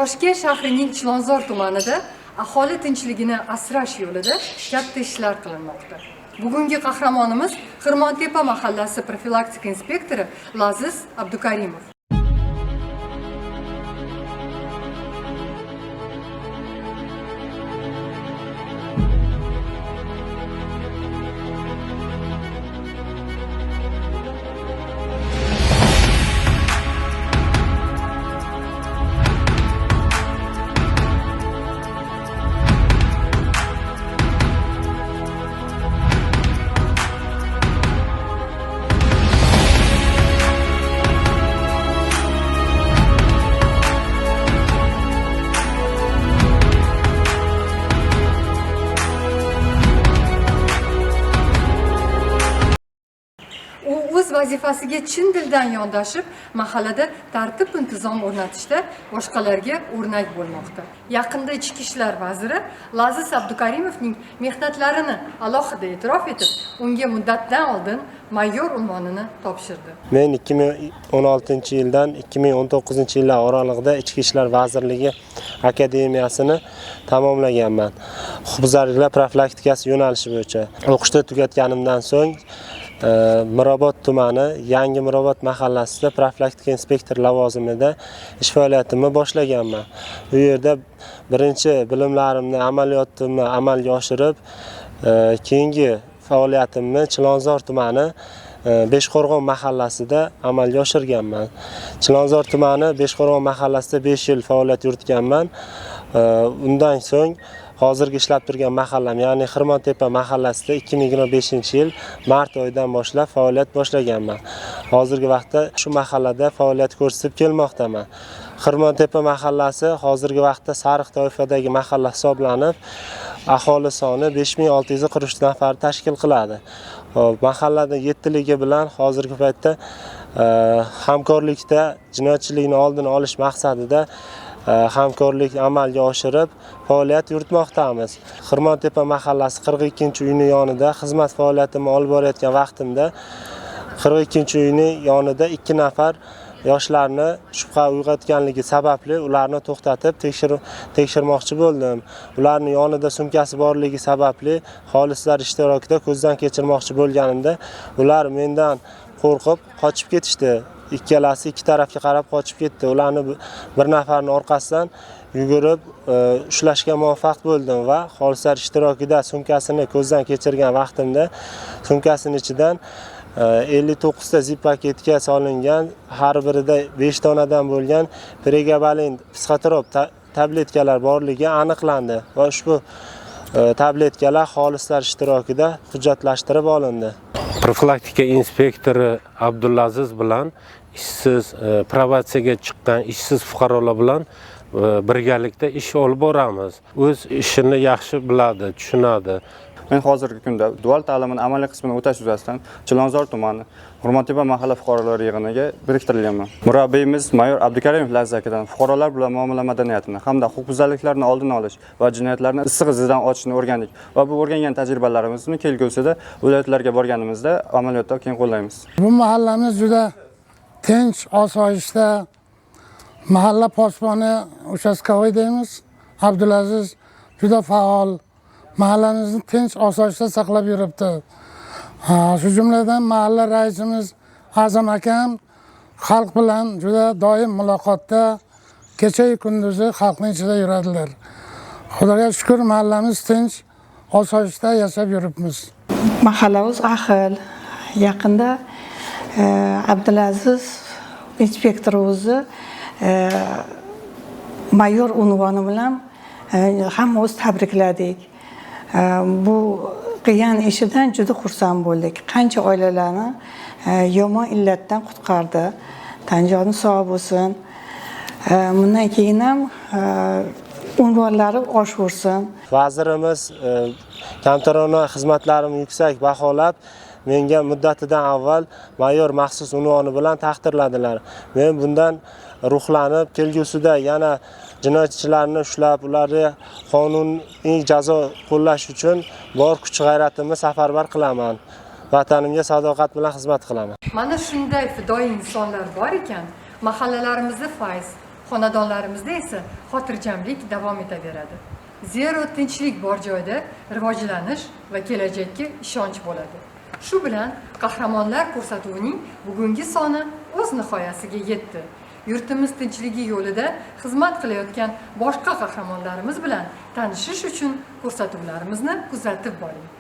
Toshkent shahrining Chilonzor tumanida aholi tinchligini asrash yo'lida katta ishlar qilinmoqda. Bugungi qahramonimiz Xirmontepa mahallasi profilaktika inspektori Laziz Abdukarimov. O'z vazifasiga chin dildan yondashib, mahallada tartib intizom o'rnatishda boshqalarga o'rnak bo'lmoqda. Yaqinda Ichki ishlar vaziri Laziz Abdukarimovning mehnatlarini alohida e'tirof etib, unga muddatdan oldin mayor unvonini topshirdi. Men 2016-yildan 2019-yillar oralig'ida Ichki ishlar vazirligi akademiyasini tamomlaganman. Huquqbuzarliklar profilaktikasi yo'nalishi bo'yicha o'qishni tugatganimdan so'ng Mirobod tumani Yangi Mirobod mahallasida profilaktika inspektor lavozimida ish faoliyatimni boshlaganman. Bu yerda birinchi bilimlarimni, amaliyotimni amalga oshirib, keyingi faoliyatimni Chilonzor tumani Beshqo'rg'on mahallasida amalga oshirganman. Chilonzor tumani Beshqo'rg'on mahallasida 5 yil faoliyat yuritganman. Undan so'ng hozirgi ishlab turgan mahallam, ya'ni Xirmontepa mahallasida 2025-yil mart oyidan boshlab faoliyat boshlaganman. Hozirgi vaqtda shu mahallada faoliyat ko'rsatib kelmoqdaman. Xirmontepa mahallasi hozirgi vaqtda sariq toifadagi mahalla hisoblanib, aholi soni 5643 nafar tashkil qiladi. Mahallada 7 ligi bilan hozirgi paytda hamkorlikda jinoyatchilikni oldini olish maqsadida hamkorlik amalga oshirib faoliyat yuritmoqdamiz. Xirmontepa mahallasi 42-uyni yonida xizmat faoliyatimni olib borayotgan vaqtimda 42-uyni yonida 2 nafar yoshlarni shubha uyg'otganligi sababli ularni to'xtatib tekshirmoqchi bo'ldim. Ularning yonida sumkasi borligi sababli xolislar ishtirokida ko'zdan kechirmoqchi bo'lganimda ular mendan qo'rqib qochib ketishdi. Ikkalasi ikki tarafga qarab qochib ketdi. Ularni bir nafarning orqasidan yugurib ushlashga muvaffaq bo'ldim va xolislar ishtirokida sumkasini ko'zdan kechirgan vaqtimda sumkasining ichidan 59 ta zip paketga solingan, har birida 5 tonadan bo'lgan pregabalin psixotrop tabletkalar borligi aniqlandi va ushbu tabletkalar xolislar ishtirokida hujjatlashtirib olindi. Profilaktika inspektori Abdulaziz bilan ishsiz probatsiyaga chiqqan ishsiz fuqarolar bilan birgalikda ish olib boramiz. O'z ishini yaxshi biladi, tushunadi. Men hozirgi kunda dual ta'limning amaliy qismini o'tash yuzasidan Chilonzor tumani Xirmontepa mahalla fuqarolar yig'iniga biriktirilganman. Murabbiyimiz mayor Abdukarimov Laziz akadan fuqarolar bilan muomala madaniyatini hamda huquqbuzarliklarni oldini olish va jinoyatlarni issiq izidan ochishni o'rgandik va bu o'rgangan tajribalarimizni kelgusida viloyatlarga borganimizda amaliyotda keng qo'llaymiz. Bu mahallamiz juda tinch, osoyishta mahalla posboni uchastkovoy deymiz. Abdulaziz juda faol, mahallamizni tinch, osoyishta saqlab yuribdi. Shu jumladan mahalla raisimiz Azam akam xalq bilan juda doim muloqotda, kecha-yu kunduzi xalqning ichida yuradilar. Xudoga shukr, mahallamiz tinch, osoyishta yashab yuribmiz. Mahallamiz ahil. Yaqinda Abdulaziz inspektorimizni mayor unvoni bilan hammamiz tabrikladik. Bu qilgan ishidan juda xursand bo'ldik. Qancha oilalarni yomon illatdan qutqardi. Tanjoni sog' bo'lsin. Bundan keyin ham unvonlari oshursin. Vazirimiz kamtarona xizmatlarimni yuksak baholab, menga muddatidan avval mayor maxsus unvoni bilan taqdirladilar. Men bundan ruhlanib, kelgusida yana jinoyatchilarni ushlab, ularga qonuniy jazo qo'llash uchun bor kuch-g'ayratimni safarbar qilaman. Vatanimga sadoqat bilan xizmat qilaman. Mana shunday fidoyi insonlar bor ekan, mahallalarimizda fayz, xonadonlarimizda esa xotirjamlik davom etaveradi. Zero tinchlik bor joyda rivojlanish va kelajakka ishonch bo'ladi. Shu bilan qahramonlar ko'rsatuvining bugungi soni o'z nihoyasiga yetdi. Yurtimiz tinchligi yo'lida xizmat qilayotgan boshqa qahramonlarimiz bilan tanishish uchun ko'rsatuvlarimizni kuzatib boring.